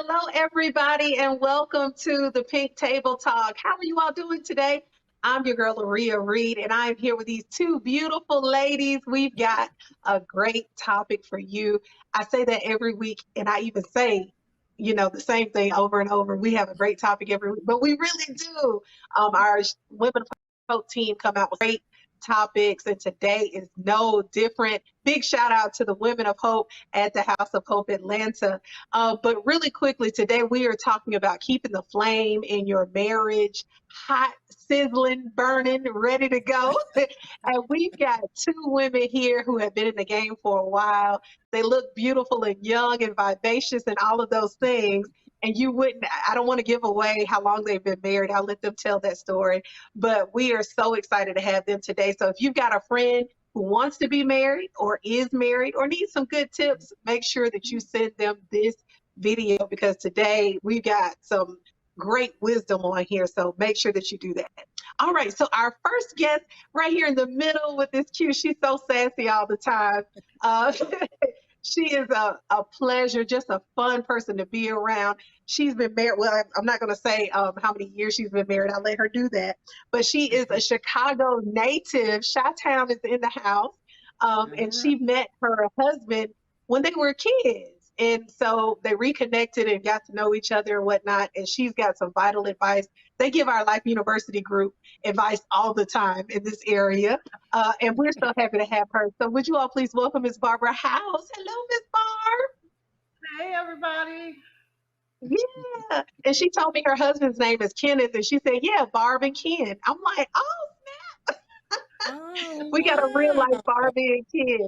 Hello, everybody, and welcome to the Pink Table Talk. How are you all doing today? I'm your girl, Maria Reed, and I'm here with these two beautiful ladies. We've got a great topic for you. I say that every week, and I even say, the same thing over and over. We have a great topic every week, but we really do. Our Women of Hope team come out with great topics, and today is no different. Big shout out to the Women of Hope at the House of Hope Atlanta. But really quickly, today we are talking about keeping the flame in your marriage hot, sizzling, burning, ready to go. And we've got two women here who have been in the game for a while. They look beautiful and young and vivacious and all of those things. And I don't want to give away how long they've been married. I'll let them tell that story. But we are so excited to have them today. So if you've got a friend who wants to be married or is married or needs some good tips, make sure that you send them this video because today we've got some great wisdom on here. So make sure that you do that. All right. So our first guest right here in the middle with this cute, she's so sassy all the time. She is a pleasure, just a fun person to be around. She's been married. Well, I'm not going to say how many years she's been married. I'll let her do that. But she is a Chicago native. Chi-Town is in the house. And she met her husband when they were kids. And so they reconnected and got to know each other and whatnot. And she's got some vital advice. They give our Life University group advice all the time in this area. And we're so happy to have her. So would you all please welcome Miss Barbara House. Hello, Miss Barb. Hey, everybody. Yeah. And she told me her husband's name is Kenneth. And she said, yeah, Barb and Ken. I'm like, oh, Oh, we got a real life wow. Barbie and Ken.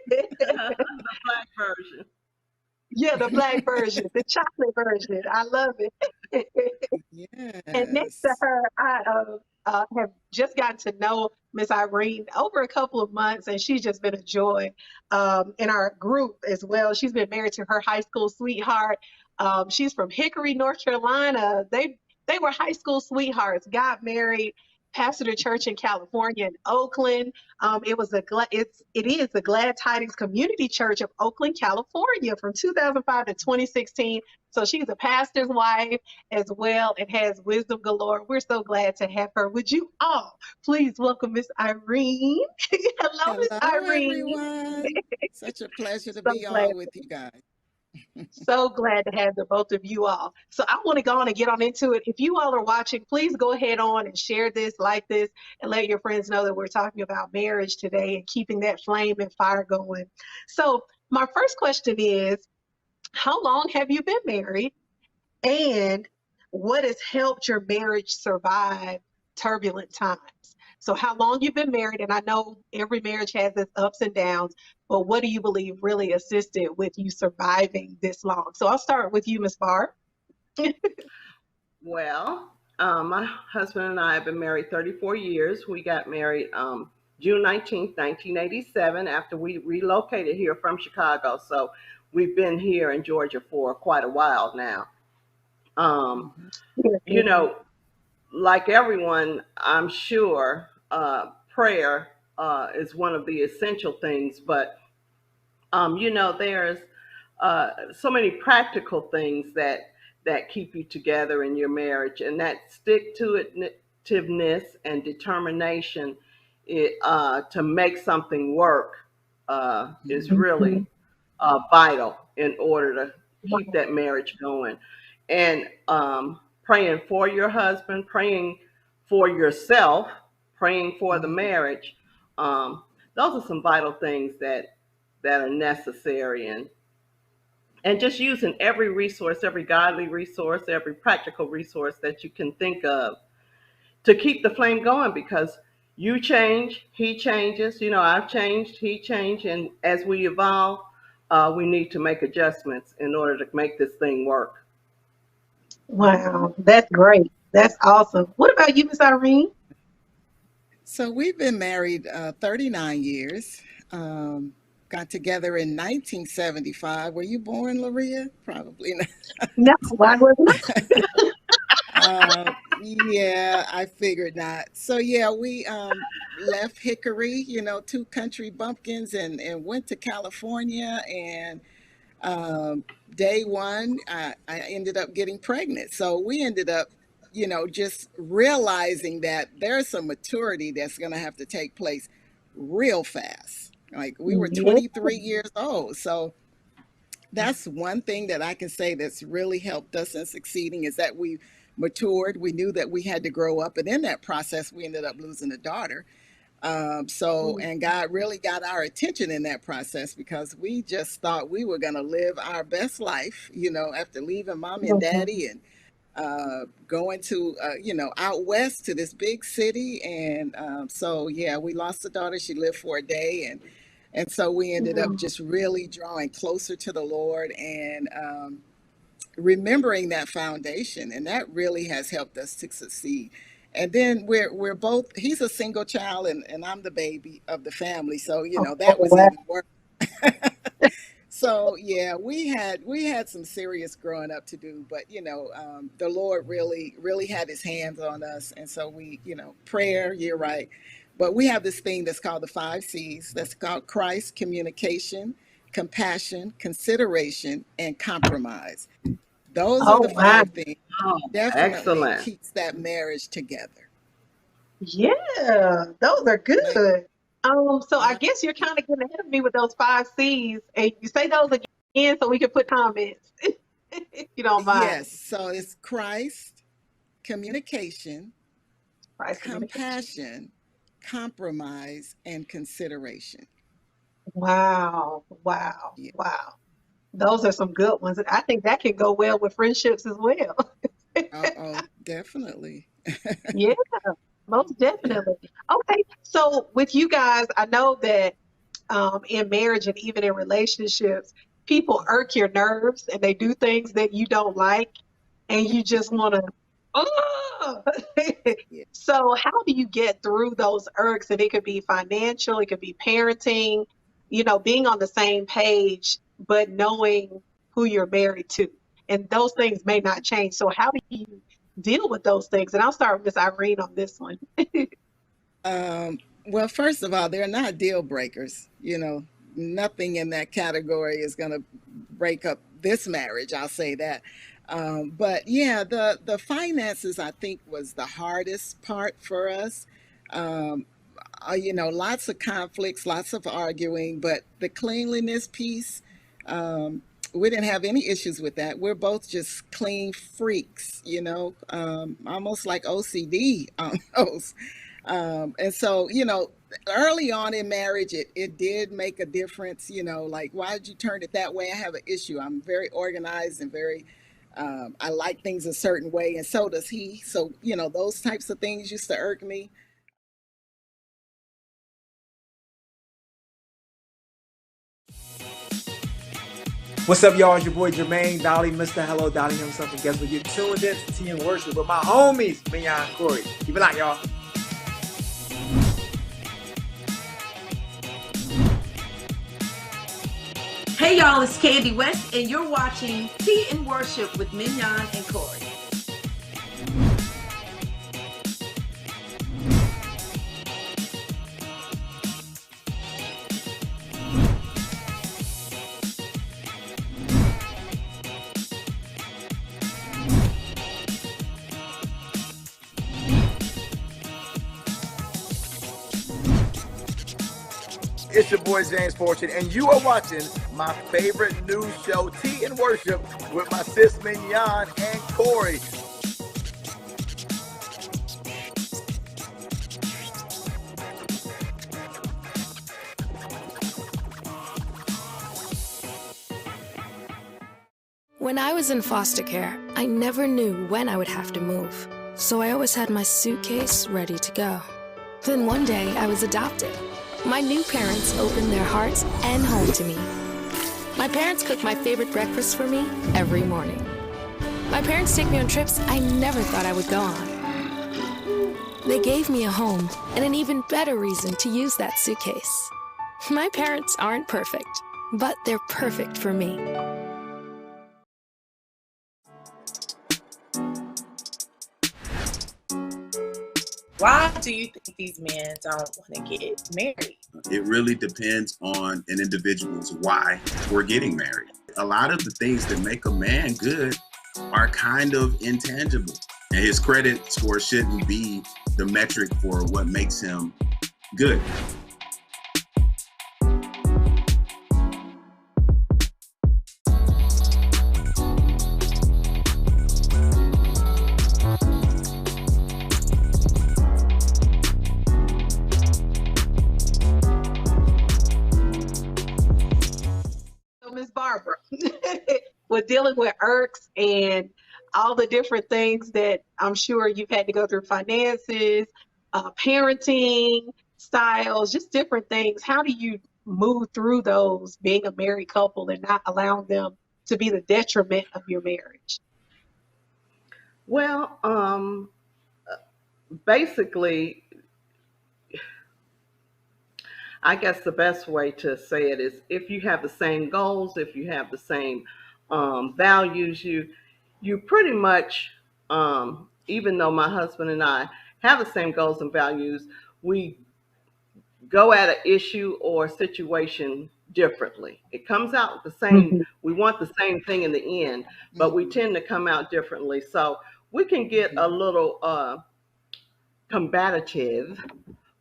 The black version. Yeah, the black version, the chocolate version. I love it. And next to Yes. her, I have just gotten to know Miss Irene over a couple of months, and she's just been a joy in our group as well. She's been married to her high school sweetheart. She's from Hickory, North Carolina. They were high school sweethearts, got married, pastored a church in California in Oakland. It is the Glad Tidings Community Church of Oakland, California, from 2005 to 2016. So she's a pastor's wife as well and has wisdom galore. We're so glad to have her. Would you all please welcome Miss Irene? Hello, Miss Hello, Irene. everyone. Such a pleasure to So be glad, on with you guys. so glad to have the both of you all. So I want to go on and get on into it. If you all are watching, please go ahead on and share this, like this, and let your friends know that we're talking about marriage today and keeping that flame and fire going. So my first question is, how long have you been married? And what has helped your marriage survive turbulent times? So, how long you've been married, and I know every marriage has its ups and downs, but what do you believe really assisted with you surviving this long? So, I'll start with you, Miss Barb. Well, my husband and I have been married 34 years. We got married June 19th, 1987, after we relocated here from Chicago. So we've been here in Georgia for quite a while now. Um, Mhm. you know, like everyone, I'm sure prayer is one of the essential things, but there's so many practical things that keep you together in your marriage, and that stick to itiveness and determination to make something work is Mhm. really vital in order to keep that marriage going. And praying for your husband, praying for yourself, praying for the Mhm. marriage. Um, those are some vital things that are necessary, and just using every resource, every godly resource, every practical resource that you can think of to keep the flame going, because you change, he changes, I've changed, he changed, and as we evolve, we need to make adjustments in order to make this thing work. Wow, that's great. That's awesome. What about you, Miss Irene? So we've been married 39 years. Um, got together in 1975. Were you born, Laria? Probably not. No, why wasn't Yeah, I figured not. So yeah, we left Hickory, two country bumpkins, and went to California, and Um, Day one, I ended up getting pregnant. So we ended up, just realizing that there's some maturity that's going to have to take place real fast. Like we were Yeah. 23 years old. So that's one thing that I can say that's really helped us in succeeding is that we matured. We knew that we had to grow up. And in that process, we ended up losing a daughter. And God really got our attention in that process because we just thought we were going to live our best life, after leaving mommy and daddy and going to, out west to this big city. And yeah, we lost a daughter. She lived for a day. And so we ended up just really drawing closer to the Lord and remembering that foundation. And that really has helped us to succeed. And then we're both, he's a single child and I'm the baby of the family. So, Oh, that was wow. even worse. So yeah, we had some serious growing up to do, but the Lord really had his hands on us. And so we, prayer, you're right. But we have this thing that's called the 5 C's. That's called Christ, communication, compassion, consideration, and compromise. Those are Oh, the wow. 5 things Oh, definitely excellent. keeps that marriage together. Yeah, those are Like, good. So I uh, guess you're kind of getting ahead of me with those 5 C's, and you say those again so we can put comments, if you don't mind. yes, so it's Christ, communication, Price communication. compassion, compromise, and consideration. Wow, wow, Yeah. wow. Those are some good ones. I think that can go well with friendships as well. Oh, definitely. Yeah, most Yeah. definitely. Okay, so with you guys, I know that in marriage and even in relationships, people irk your nerves and they do things that you don't like, and you just want to, oh! Yeah. So, how do you get through those irks? And it could be financial, it could be parenting, being on the same page, but knowing who you're married to. And those things may not change. So, how do you deal with those things? And I'll start with Miss Irene on this one. Um, well, first of all, they're not deal breakers. Nothing in that category is going to break up this marriage. I'll say that. But yeah, the finances I think was the hardest part for us. Um, lots of conflicts, lots of arguing, but the cleanliness piece, um, we didn't have any issues with that. We're both just clean freaks, almost like OCD almost. And so, early on in marriage, it did make a difference, like, why did you turn it that way? I have an issue. I'm very organized and I like things a certain way, and so does he. So, those types of things used to irk me. What's up, y'all? It's your boy Jermaine, Dolly, Mr. Hello, Dolly himself. And guess what? You're tuned in to Tea and Worship with my homies, Mignon and Corey. Keep it locked, y'all. Hey y'all, it's Candy West, and you're watching Tea and Worship with Mignon and Corey. It's your boy James Fortune, and you are watching my favorite news show, Tea and Worship, with my sis Mignon and Corey. When I was in foster care, I never knew when I would have to move, so I always had my suitcase ready to go. Then one day, I was adopted. My new parents opened their hearts and home to me. My parents cook my favorite breakfast for me every morning. My parents take me on trips I never thought I would go on. They gave me a home and an even better reason to use that suitcase. My parents aren't perfect, but they're perfect for me. Why do you think these men don't want to get married? It really depends on an individual's why we're getting married. a lot of the things that make a man good are kind of intangible. And his credit score shouldn't be the metric for what makes him good. So, Miss Barbara, with dealing with irks and all the different things that I'm sure you've had to go through, finances, parenting styles, just different things. How do you move through those being a married couple and not allowing them to be the detriment of your marriage? Well, basically, I guess the best way to say it is if you have the same goals, if you have the same values, you pretty much, even though my husband and I have the same goals and values, we go at an issue or situation differently. It comes out the same. Mhm. We want the same thing in the end, but we tend to come out differently. So we can get a little combative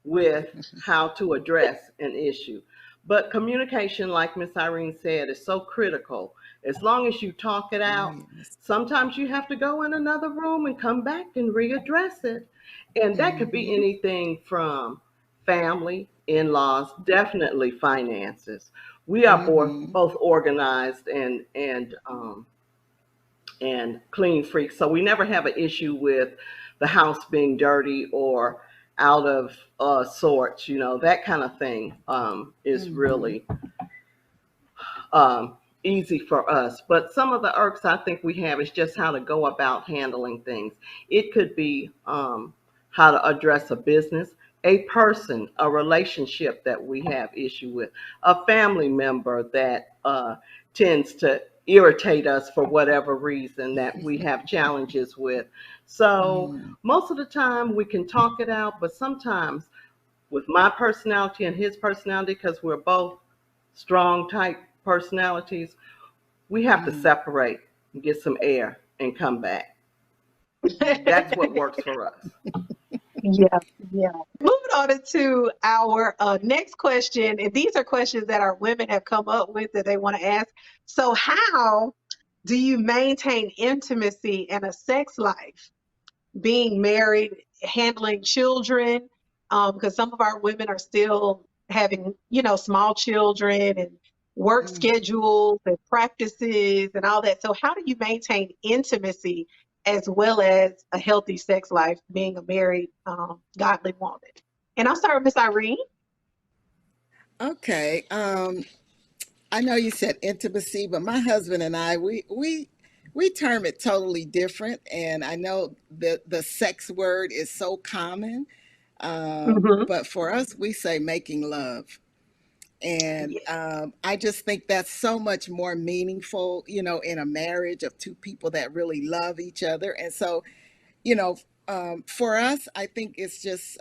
with how to address an issue. But communication, like Miss Irene said, is so critical. As long as you talk it Oh, out, yes. sometimes you have to go in another room and come back and readdress it. And that could be Mm-hmm. anything from family, in-laws, definitely finances. We are Mm-hmm. both organized and clean freaks. So we never have an issue with the house being dirty or out of sorts, that kind of thing is Mm-hmm. really um, easy for us. But some of the irks I think we have is just how to go about handling things. It could be how to address a business, a person, a relationship that we have issue with, a family member that tends to irritate us for whatever reason that we have challenges with. So Mm-hmm. most of the time we can talk it out, but sometimes with my personality and his personality, because we're both strong type personalities, we have to separate and get some air and come back. That's what works for us. Yeah, yeah. Moving on to our next question, and these are questions that our women have come up with that they want to ask. So, how do you maintain intimacy and a sex life being married, handling children? Because some of our women are still having, small children and work Mm-hmm. schedules and practices and all that. So, how do you maintain intimacy as well as a healthy sex life being a married, godly woman? And I'll start with Miss Irene. Okay. I know you said intimacy, but my husband and I, we term it totally different. And I know the sex word is so common, Hmm. but for us, we say making love. And Yeah. I just think that's so much more meaningful, in a marriage of two people that really love each other. And so, you know, for us, I think it's just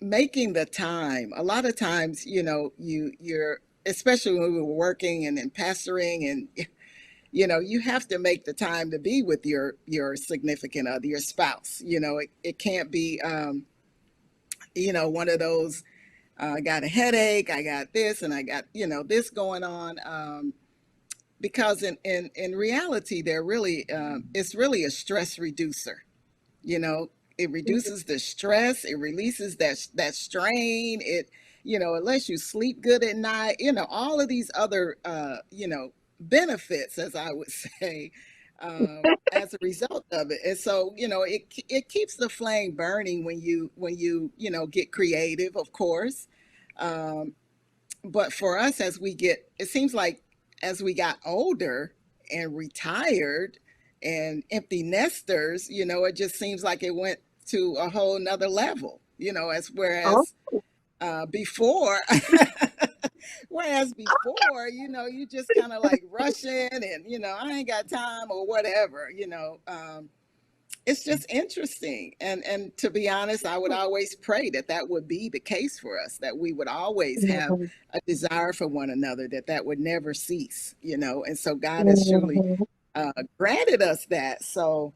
making the time. A lot of times, you're especially when we were working and then pastoring, and you have to make the time to be with your significant other, your spouse. It can't be one of those I got a headache, I got this, and I got this going on. Because in reality, they're really it's really a stress reducer. you know it reduces the stress, it releases that strain, it lets you sleep good at night, all of these other benefits, as I would say, as a result of it. And so it keeps the flame burning when you get creative, of course. um, but for us, it seems like as we got older and retired and empty nesters, it just seems like it went to a whole nother level, as Oh, before, whereas before, you just kind of like rush in and, I ain't got time or whatever. it's just interesting. And to be honest, I would always pray that that would be the case for us, that we would always have Mhm, a desire for one another, that that would never cease, you know. And so God has truly mhm. granted us that. So,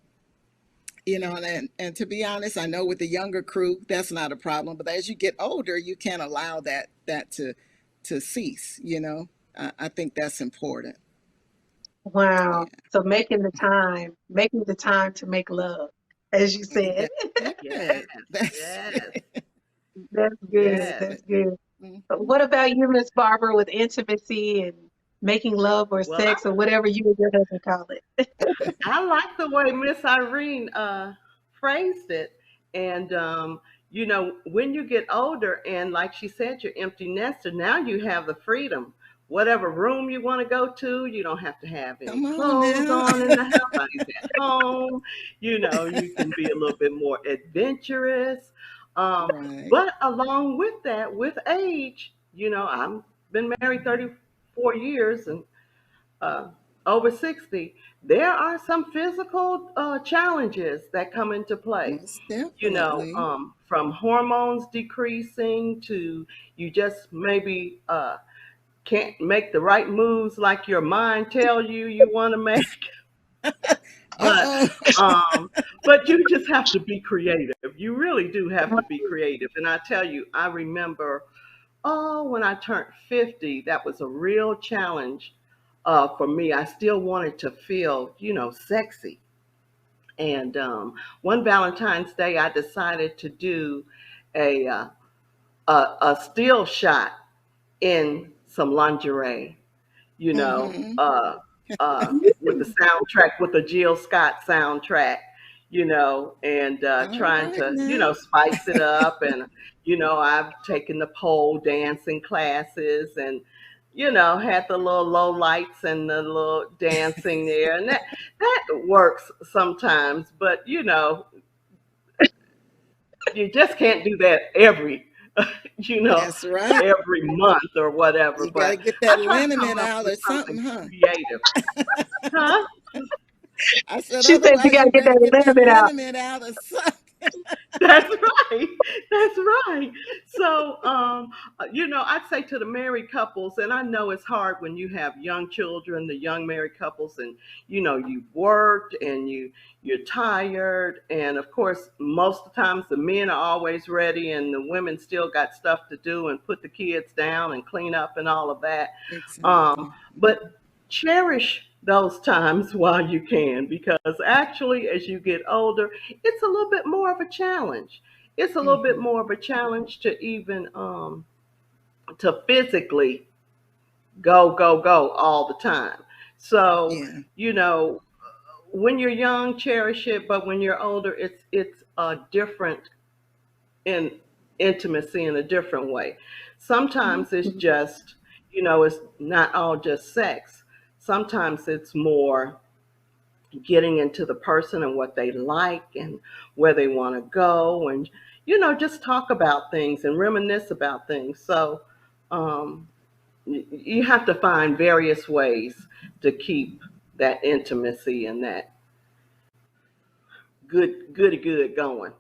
you know, and to be honest, I know with the younger crew that's not a problem, but as you get older, you can't allow that to cease, you know. I think that's important. Wow. Yeah. So making the time to make love, as you said. That's it. Yes, That's yes, it. That's good. yes. That's Definitely. good. But Hmm. what about you, Miss Barbara, with intimacy and making love or Well, sex or whatever you and your husband call it? I like the way Miss Irene phrased it. And, when you get older, and like she said, you're empty nester, now you have the freedom. Whatever room you want to go to, you don't have to have any Come on clothes now. on in the house. Everybody's at home. You can be a little bit more adventurous. Um, Right. but along with that, with age, I've been married 34 years, and uh, over 60, there are some physical challenges that come into play. Most definitely. From hormones decreasing to you just maybe can't make the right moves like your mind tell you want to make. But Uh-oh. um, but you just have to be creative. You really do have to be creative. And I tell you, I remember, oh, when I turned 50, that was a real challenge for me. I still wanted to feel, sexy. And one Valentine's Day, I decided to do a, uh, a still shot in some lingerie, you know, Hmm. uh, with the soundtrack, with the Jill Scott soundtrack, and All trying right to, now. spice it up. And, I've taken the pole dancing classes, and, had the little low lights and the little dancing there. And that works sometimes, but, you just can't do that you know, That's right. every month or whatever. You got to But get I that try to come liniment up out with or something something, huh? creative. Huh? I said, She said you otherwise, got to you get better that get that liniment out. liniment out or something. That's right. That's right. So, I'd say to the married couples, and I know it's hard when you have young children, the young married couples, and you've worked and you're tired, and of course, most of the times the men are always ready, and the women still got stuff to do and put the kids down and clean up and all of that. Exactly. But cherish those times while you can, because actually, as you get older, it's a little bit more of a challenge. It's a little bit Hmm. more of a challenge to even to physically go all the time. So, Yeah. you know, when you're young, cherish it, but when you're older, it's a different in intimacy in a different way. Sometimes it's Mhm. just, it's not all just sex. Sometimes it's more getting into the person and what they like and where they want to go, and just talk about things and reminisce about things. So um, you have to find various ways to keep that intimacy and that good going.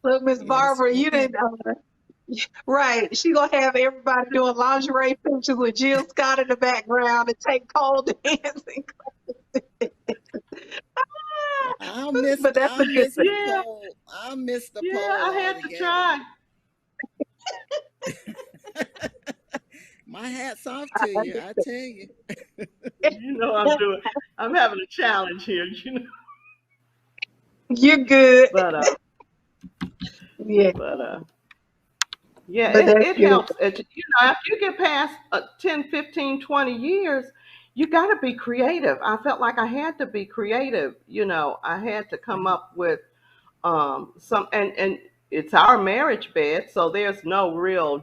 Look, Miss Yes, Barbara, you ma'am. didn't. Right. She gonna have everybody doing lingerie pictures with Jill Scott in the background and take pole dancing. But that's a I'll good miss thing. the Yeah, pole. I'll miss the yeah, pole I had to altogether. try. My hat's off I to you, I understand. tell you. I'm having a challenge here, You're good. but Yeah, but yeah, but that's it good. helps. After you get past 10, 15, 20 years, you got to be creative. I felt like I had to be creative. I had to come Right. up with some, and it's our marriage bed, so there's no real,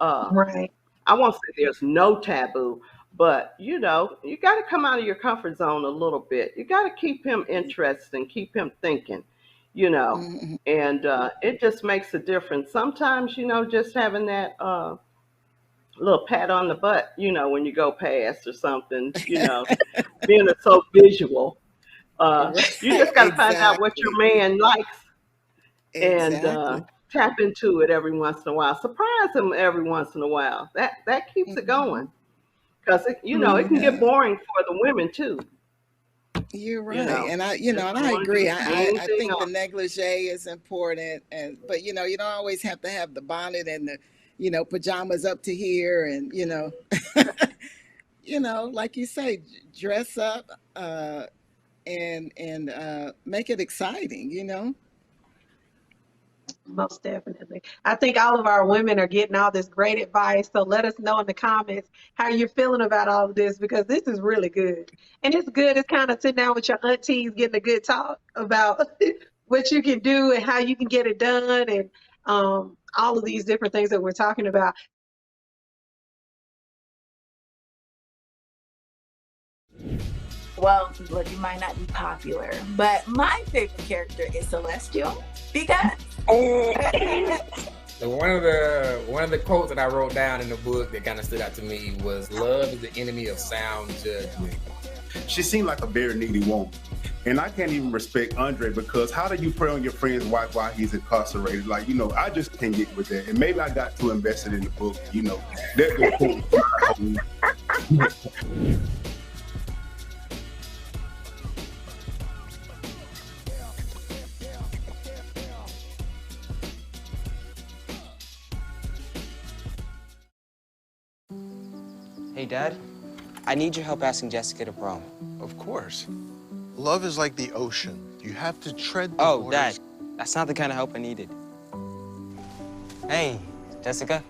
uh, Right. I won't say there's no taboo, but you got to come out of your comfort zone a little bit. You got to keep him interested and keep him thinking, you know, Hmm. and it just makes a difference. Sometimes, just having that little pat on the butt, when you go past or something, being so visual. You Right, just got to find out what your exactly. man likes and Exactly. tap into it every once in a while. Surprise him every once in a while. That keeps it Mhm. going because it can get Yeah, boring for the women too. you're right. And Just and don't I want to do agree. the same I thing think the over. negligee is important, but you don't always have to have the bonnet and the, pajamas up to here, and like you say, dress up, and make it exciting. Most definitely. I think all of our women are getting all this great advice. So let us know in the comments how you're feeling about all of this because this is really good. And it's good. It's kind of sitting down with your aunties, getting a good talk about what you can do and how you can get it done and all of these different things that we're talking about. Well, look, you might not be popular, but my favorite character is Celestial because So one of the quotes that I wrote down in the book that kind of stood out to me was, "Love is the enemy of sound judgment." She seemed like a very needy woman. And I can't even respect Andre because how do you prey on your friend's wife while he's incarcerated? Like, I just can't get with that. And maybe I got too invested in the book, That's the quote. Hey, Dad. I need your help asking Jessica to prom. Of course. Love is like the ocean. You have to tread the Oh, waters. Dad. That's not the kind of help I needed. Hey, Jessica.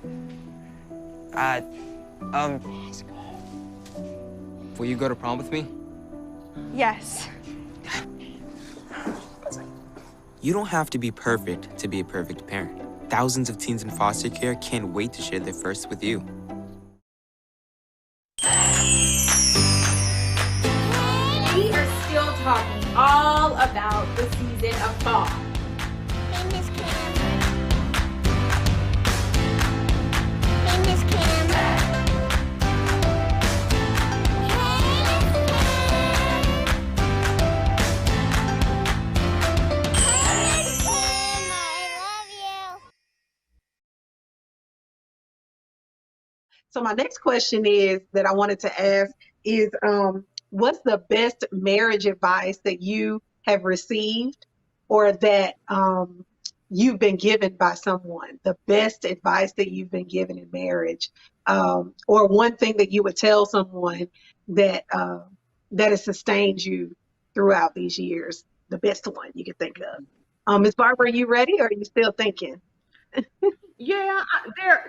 Will you go to prom with me? Yes. You don't have to be perfect to be a perfect parent. Thousands of teens in foster care can't wait to share their first with you. We are still talking all about the season of fall. Hey, Miss Cam. Hey, Miss Cam. So my next question is that I wanted to ask is what's the best marriage advice that you have received or that you've been given by someone? The best advice that you've been given in marriage, or one thing that you would tell someone that that has sustained you throughout these years. The best one you could think of. Ms. Barbara, are you ready or are you still thinking? Yeah,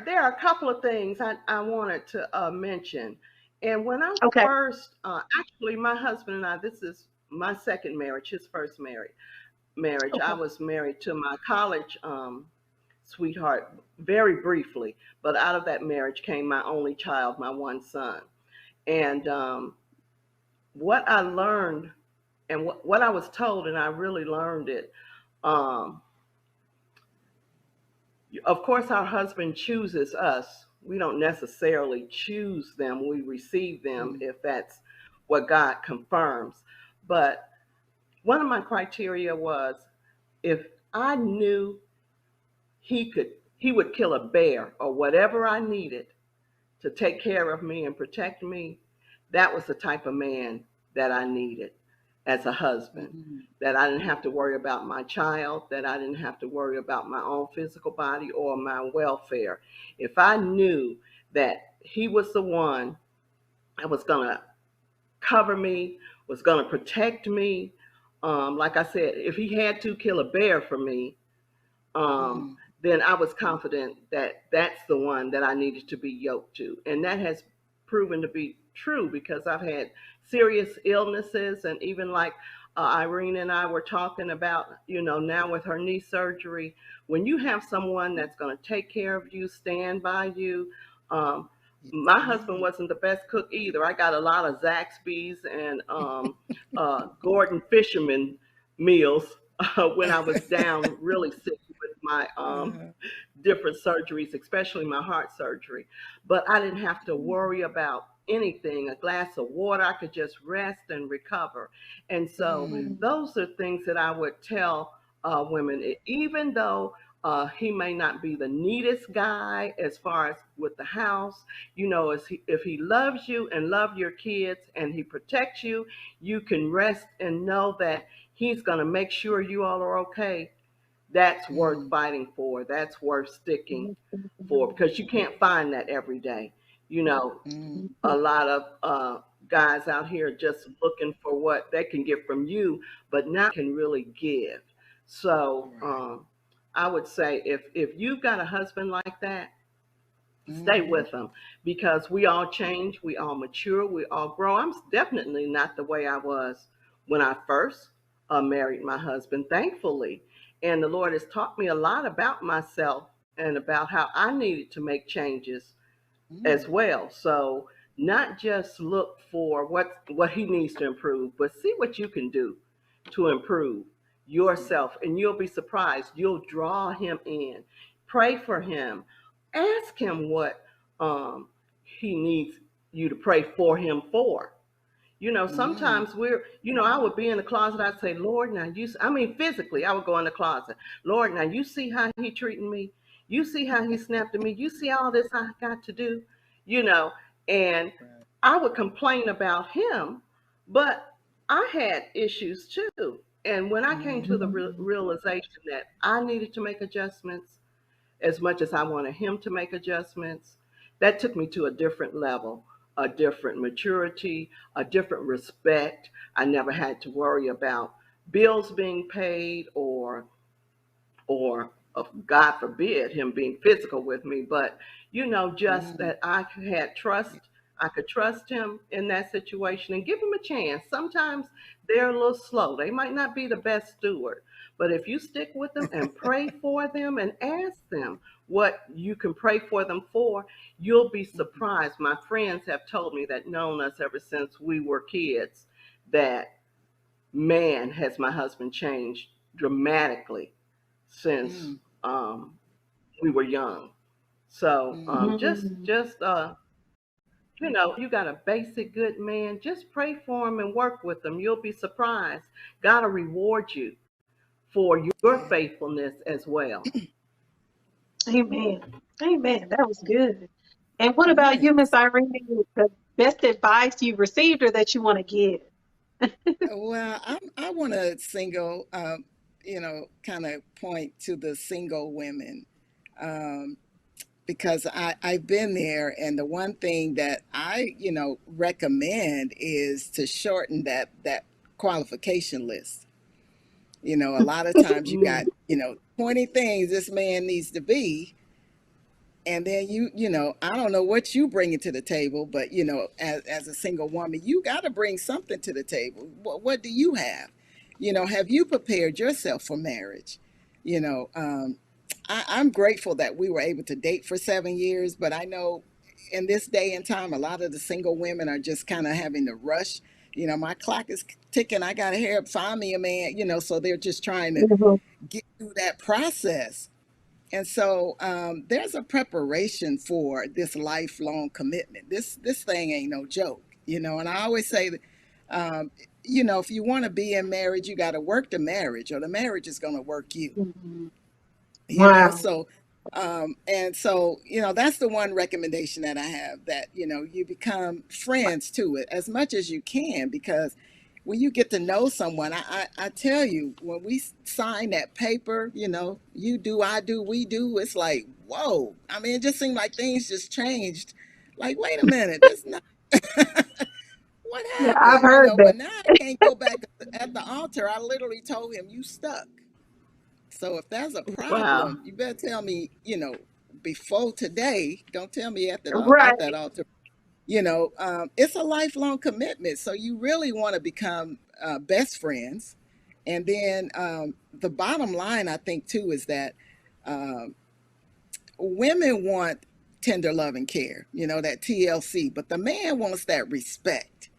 there are a couple of things I wanted to mention. And when I Okay. first, actually, my husband and I, this is my second marriage, his first marriage. I Okay. was married to my college sweetheart very briefly, but out of that marriage came my only child, my one son. And what I learned and what I was told, and I really learned it. Um, of course, our husband chooses us. We don't necessarily choose them. We receive them if that's what God confirms. But one of my criteria was if I knew he would kill a bear or whatever I needed to take care of me and protect me, that was the type of man that I needed as a husband. Mhm. That I didn't have to worry about my child, that I didn't have to worry about my own physical body or my welfare. If I knew that he was the one that was going to cover me, was going to protect me, like I said, if he had to kill a bear for me, Mhm. then I was confident that that's the one that I needed to be yoked to. And that has proven to be true because I've had serious illnesses. And even like Irene and I were talking about, now with her knee surgery, when you have someone that's going to take care of you, stand by you, my husband wasn't the best cook either. I got a lot of Zaxby's and Gordon Fisherman meals when I was down really sick with my Uh-huh. different surgeries, especially my heart surgery. But I didn't have to worry about anything, a glass of water. I could just rest and recover. And so Mm, those are things that I would tell women, even though he may not be the neatest guy as far as with the house, if he loves you and love your kids and he protects you, you can rest and know that he's going to make sure you all are okay. That's worth mm, fighting for. That's worth sticking for, because you can't find that every day. You know, mm. a lot of guys out here just looking for what they can get from you, but not can really give. So Right. I would say if you've got a husband like that, stay Mm-hmm. with them, because we all change, we all mature, we all grow. I'm definitely not the way I was when I first married my husband, thankfully. And the Lord has taught me a lot about myself and about how I needed to make changes as Mm, well. So not just look for what he needs to improve, but see what you can do to improve right. yourself, and you'll be surprised. You'll draw him in. Pray for him. Ask him what he needs you to pray for him for. Mm, Sometimes I would be in the closet. I'd say, Lord, now I mean, physically, I would go in the closet. Lord, now you see how he treating me. You see how he snapped at me. You see all this I got to do, you know, and right. I would complain about him, but I had issues too. And when I came to the Mm-hmm. realization that I needed to make adjustments, as much as I wanted him to make adjustments, that took me to a different level, a different maturity, a different respect. I never had to worry about bills being paid, or God forbid him being physical with me, but just Mm, that I had trust. I could trust him in that situation and give him a chance. Sometimes they're a little slow. They might not be the best steward, but if you stick with them and pray for them and ask them what you can pray for them for, you'll be mm, surprised. My friends have told me that known us ever since we were kids, that man, has my husband changed dramatically since mm, um, we were young. So mm. you got a basic good man, just pray for him and work with him. You'll be surprised. God will reward you for your Yeah. faithfulness as well. Amen. Amen. That was good. And what about you, Miss Yes. Irene? The best advice you've received or that you want to give? Well, I want to single, kind of point to the single women, um, because I've been there, and the one thing that I, recommend is to shorten that qualification list. A lot of times you got, Me. 20 things this man needs to be, and then I don't know what you bring to the table, but as a single woman, you got to bring something to the table. What do you have? Have you prepared yourself for marriage? you know um, I'm grateful that we were able to date for 7 years, but I know in this day and time a lot of the single women are just kind of having to rush. My clock is ticking, I gotta hurry up, find me a man. So they're just trying to Mhm. get through that process. And so there's a preparation for this lifelong commitment. This thing ain't no joke, And I always say that, um, if you want to be in marriage, you got to work the marriage, or the marriage is going to work you. Mhm. you know Wow. so and so that's the one recommendation that I have, that you become friends to it as much as you can, because when you get to know someone, I tell you, when we sign that paper, you do, I do, we do, it's like, whoa. I mean, it just seemed like things just changed. Like, wait a minute, that's not what Yeah, I've happened, heard that. but now I can't go back at the altar. I literally told him, you stuck. So if there's a Wow. problem, you better tell me, before today. Don't tell me Right. at that altar. It's a lifelong commitment. So you really want to become best friends. And then the bottom line, I think, too, is that um, women want tender love and care, that TLC, but the man wants that respect.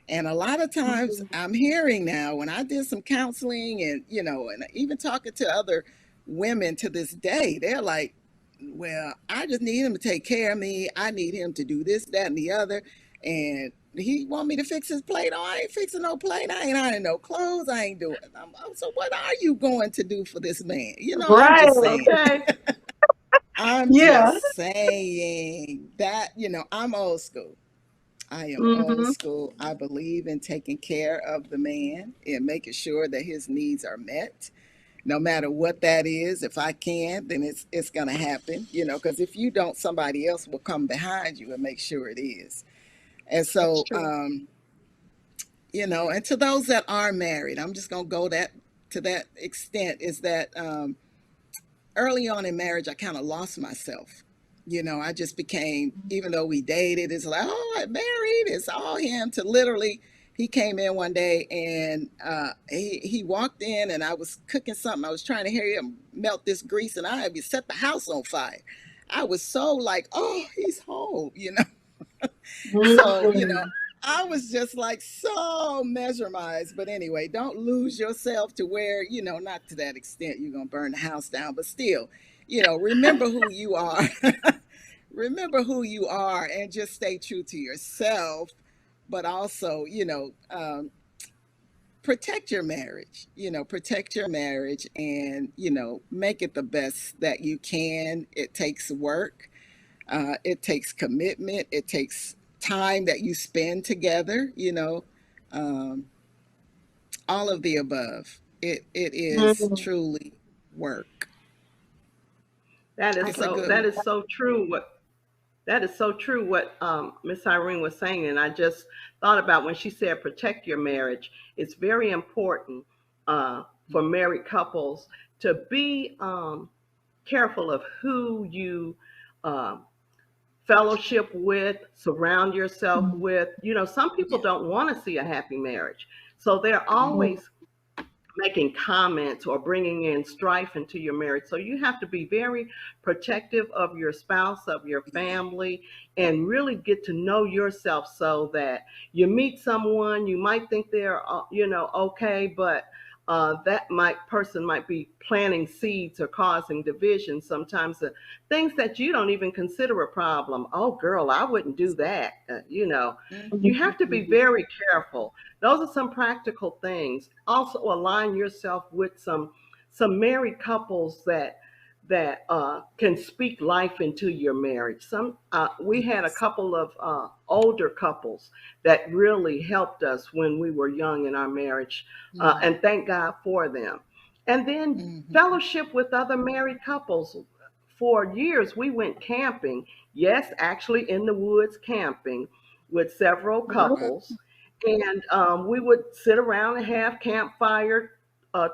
And a lot of times Mhm. I'm hearing now, when I did some counseling and, and even talking to other women to this day, they're like, well, I just need him to take care of me. I need him to do this, that, and the other. And he want me to fix his plate. Oh, I ain't fixing no plate. I ain't ironing no clothes. I ain't doing. So what are you going to do for this man? I'm Right. just saying. Okay. I'm Yeah. just saying that, I'm old school. I am old Mm-hmm. school. I believe in taking care of the man and making sure that his needs are met, no matter what that is. If I can, then it's gonna happen, because if you don't, somebody else will come behind you and make sure it is. And That's so, true. and to those that are married, I'm just gonna go to that extent, is that early on in marriage, I kind of lost myself. I just became, even though we dated, it's like, oh, I'm married, it's all him, to literally, he came in one day and he walked in and I was cooking something. I was trying to hear him melt this grease and I set the house on fire. I was so like, oh, he's home. So, Mm-hmm. I was just like so mesmerized. But anyway, don't lose yourself to where, not to that extent you're going to burn the house down, but still, remember who you are. Remember who you are and just stay true to yourself. But also, protect your marriage, protect your marriage and, make it the best that you can. It takes work. It takes commitment. It takes time that you spend together, um, all of the above. It is Mm-hmm. truly work. That is I It's can a so good that one. is so true. That is so true what Miss Irene was saying. And I just thought about when she said protect your marriage. It's very important for married couples to be careful of who you uh, fellowship with, surround yourself with. Some people Yeah. don't want to see a happy marriage. So they're Mhm. always making comments or bringing in strife into your marriage. So you have to be very protective of your spouse, of your Yeah. family, and really get to know yourself so that you meet someone, you might think they're, okay, but that person might be planting seeds or causing division. Sometimes the things that you don't even consider a problem. Oh, girl, I wouldn't do that. You Mhm. have to be very careful. Those are some practical things. Also, align yourself with some married couples that can speak life into your marriage. We had a Yes. couple of older couples that really helped us when we were young in our marriage, Mhm. and thank God for them. And then Mhm. fellowship with other married couples. For years, we went camping. Yes, actually in the woods camping with several Wow. couples, and we would sit around and have campfire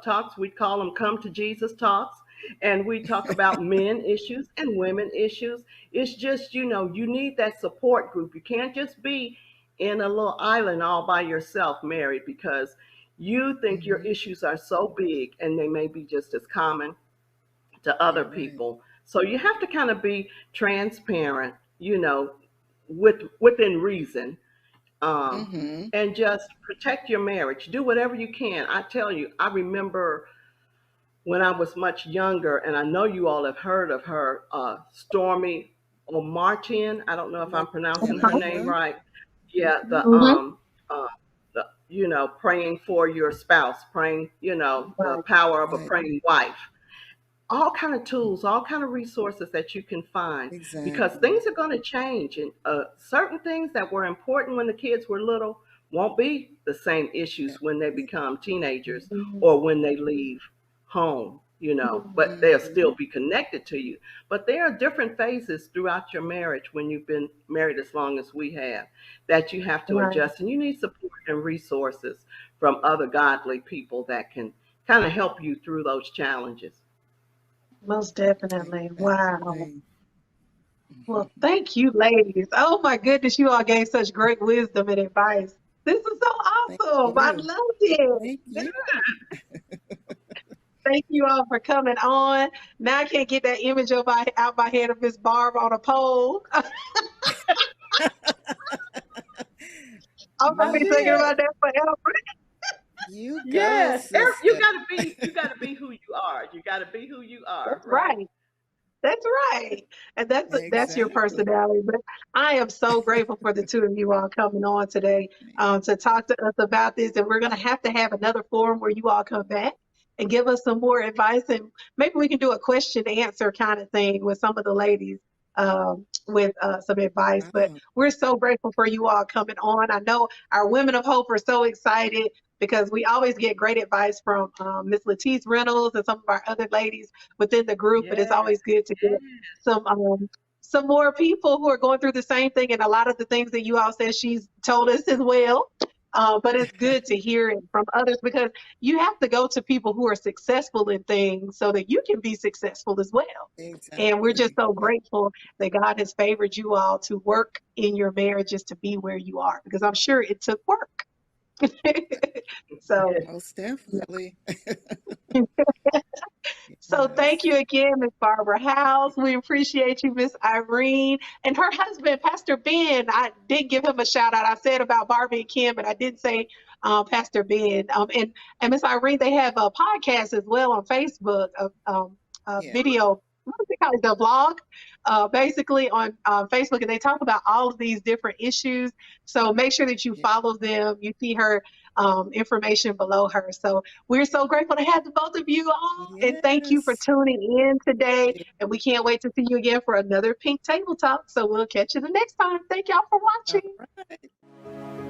talks. We'd call them "Come to Jesus" talks, and we talk about men issues and women issues. It's just, you need that support group. You can't just be in a little island all by yourself, married, because you think your Mhm. issues are so big and they may be just as common to other You're right. people. So you have to kind of be transparent, within reason, um, Mhm. and just protect your marriage. Do whatever you can. I tell you, I remember when I was much younger, and I know you all have heard of her, Stormy O'Martin. I don't know if I'm pronouncing her name Uh-huh. right. Yeah, Mm-hmm. praying for your spouse, praying, the Right. power of a Right. praying wife, all kind of tools, all kind of resources that you can find, because Exactly. things are going to change, and certain things that were important when the kids were little won't be the same Yeah. issues when they become teenagers Mm-hmm. or when they leave home, but they'll Mhm. still be connected to you. But there are different phases throughout your marriage when you've been married as long as we have, that you have to Right. adjust, and you need support and resources from other godly people that can kind of help you through those challenges. Most definitely. Wow. Exactly. Well, thank you, ladies. Oh my goodness, you all gave such great wisdom and advice. This is so Thank awesome. I you. loved it. Thank you. Thank you all for coming on. Now I can't get that image out my head of Miss Barb on a pole. I'm gonna be But thinking Yeah. about that forever. You go, Yes, sister. you gotta be who you are. You gotta be who you are, That's right? right. That's right. And that's your Exactly. personality. But I am so grateful for the two of you all coming on today to talk to us about this. And we're going to have another forum where you all come back and give us some more advice. And maybe we can do a question answer kind of thing with some of the ladies with some advice. But Oh, we're so grateful for you all coming on. I know our Women of Hope are so excited because we always get great advice from Miss Letice Reynolds and some of our other ladies within the group, but it's Yes, always good to get some more people who are going through the same thing, and a lot of the things that you all said she's told us as well. But it's good to hear it from others because you have to go to people who are successful in things so that you can be successful as well. And we're just exactly. so grateful that God has favored you all to work in your marriages to be where you are because I'm sure it took work. So Most definitely. So thank Yes. you again, Miss Barbara House. We appreciate you, Miss Irene. And her husband, Pastor Ben. I did give him a shout out. I said about Barbie and Kim, but I didn't say Pastor Ben. And Miss Irene, they have a podcast as well on Facebook, a Yeah. video, what is it called? The vlog, basically on Facebook. And they talk about all of these different issues. So make sure that you Yeah. follow them. You see her information below her. So we're so grateful to have the both of you on, and thank you for Yes. tuning in today. And we can't wait to see you again for another Pink Table Talk. So we'll catch you the next time. Thank y'all for All watching. right.